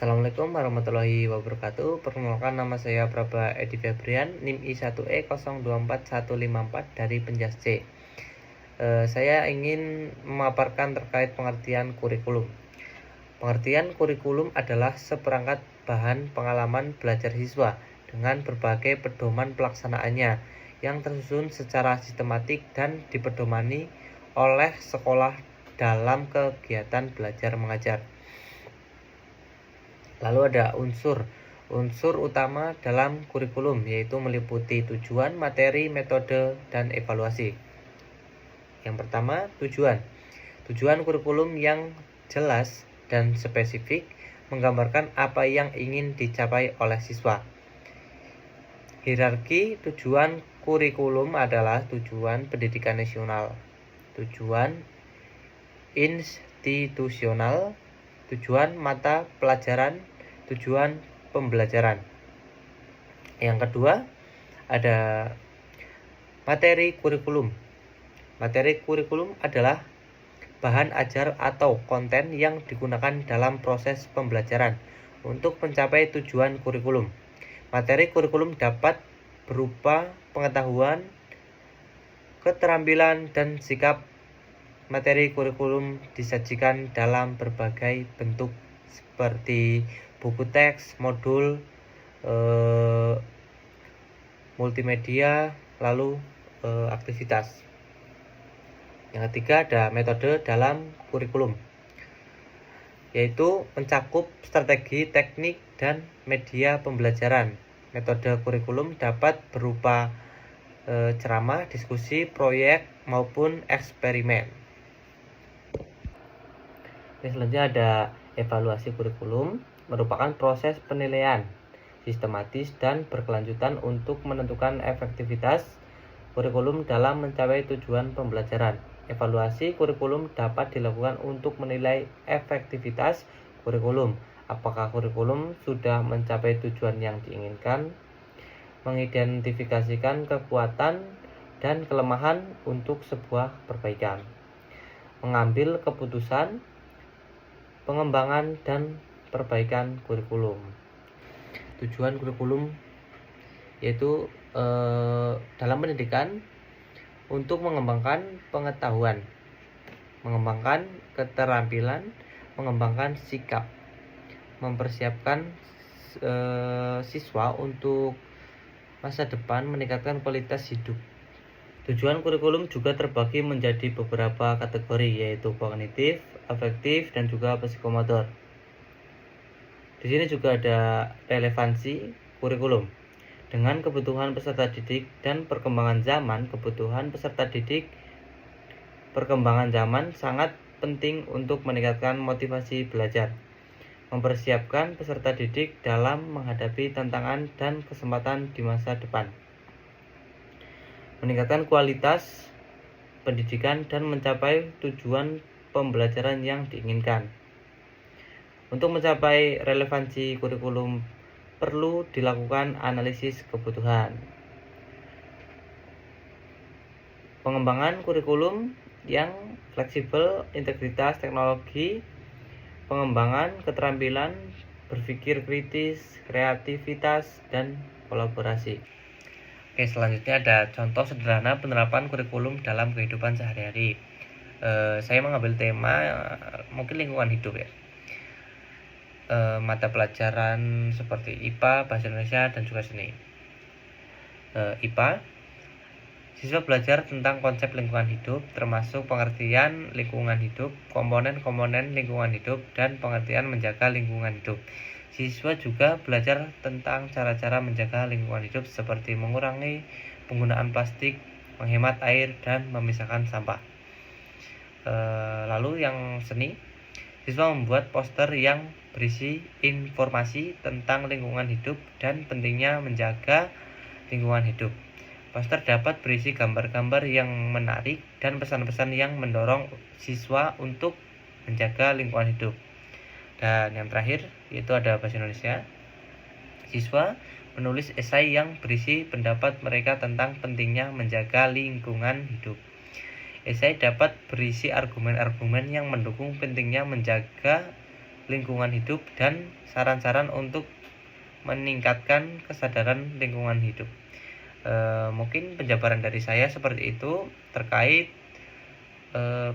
Assalamualaikum warahmatullahi wabarakatuh. Perkenalkan, nama saya Praba Edi Febrian, NIM I1E024154 dari Penjas C. Saya ingin memaparkan terkait pengertian kurikulum. Pengertian kurikulum adalah seperangkat bahan pengalaman belajar siswa dengan berbagai pedoman pelaksanaannya yang tersusun secara sistematik dan dipedomani oleh sekolah dalam kegiatan belajar mengajar. Lalu ada unsur utama dalam kurikulum, yaitu meliputi tujuan, materi, metode, dan evaluasi. Yang pertama, tujuan. Tujuan kurikulum yang jelas dan spesifik menggambarkan apa yang ingin dicapai oleh siswa. Hierarki tujuan kurikulum adalah tujuan pendidikan nasional, tujuan institusional, tujuan mata pelajaran, tujuan pembelajaran. Yang kedua, ada materi kurikulum. Materi kurikulum adalah bahan ajar atau konten yang digunakan dalam proses pembelajaran untuk mencapai tujuan kurikulum. Materi kurikulum dapat berupa pengetahuan, keterampilan, dan sikap. Materi kurikulum disajikan dalam berbagai bentuk seperti buku teks, modul, multimedia, lalu aktivitas. Yang ketiga, ada metode dalam kurikulum, yaitu mencakup strategi, teknik, dan media pembelajaran. Metode kurikulum dapat berupa ceramah, diskusi, proyek, maupun eksperimen. Selanjutnya ada evaluasi kurikulum, merupakan proses penilaian sistematis dan berkelanjutan untuk menentukan efektivitas kurikulum dalam mencapai tujuan pembelajaran. Evaluasi kurikulum dapat dilakukan untuk menilai efektivitas kurikulum, apakah kurikulum sudah mencapai tujuan yang diinginkan, mengidentifikasikan kekuatan dan kelemahan untuk sebuah perbaikan, mengambil keputusan pengembangan dan perbaikan kurikulum. Tujuan kurikulum yaitu dalam pendidikan untuk mengembangkan pengetahuan, mengembangkan keterampilan, mengembangkan sikap, mempersiapkan siswa untuk masa depan, meningkatkan kualitas hidup. Tujuan kurikulum juga terbagi menjadi beberapa kategori, yaitu kognitif, afektif, dan juga psikomotor. Di sini juga ada relevansi kurikulum dengan kebutuhan peserta didik dan perkembangan zaman. Kebutuhan peserta didik, perkembangan zaman sangat penting untuk meningkatkan motivasi belajar, mempersiapkan peserta didik dalam menghadapi tantangan dan kesempatan di masa depan, meningkatkan kualitas pendidikan dan mencapai tujuan pembelajaran yang diinginkan. Untuk mencapai relevansi kurikulum perlu dilakukan analisis kebutuhan. Pengembangan kurikulum yang fleksibel, integritas teknologi, pengembangan keterampilan berpikir kritis, kreativitas, dan kolaborasi. Oke, selanjutnya ada contoh sederhana penerapan kurikulum dalam kehidupan sehari-hari. Saya mengambil tema mungkin lingkungan hidup ya. Mata pelajaran seperti IPA, Bahasa Indonesia, dan juga seni. IPA, siswa belajar tentang konsep lingkungan hidup, termasuk pengertian lingkungan hidup, komponen-komponen lingkungan hidup, dan pengertian menjaga lingkungan hidup. Siswa juga belajar tentang cara-cara menjaga lingkungan hidup seperti mengurangi penggunaan plastik, menghemat air, dan memisahkan sampah. Lalu yang seni, siswa membuat poster yang berisi informasi tentang lingkungan hidup dan pentingnya menjaga lingkungan hidup. Poster dapat berisi gambar-gambar yang menarik dan pesan-pesan yang mendorong siswa untuk menjaga lingkungan hidup. Dan yang terakhir yaitu ada Bahasa Indonesia. Siswa menulis esai yang berisi pendapat mereka tentang pentingnya menjaga lingkungan hidup. Esai dapat berisi argumen-argumen yang mendukung pentingnya menjaga lingkungan hidup dan saran-saran untuk meningkatkan kesadaran lingkungan hidup. Mungkin penjabaran dari saya seperti itu terkait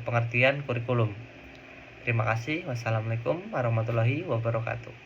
pengertian kurikulum. Terima kasih. Wassalamualaikum warahmatullahi wabarakatuh.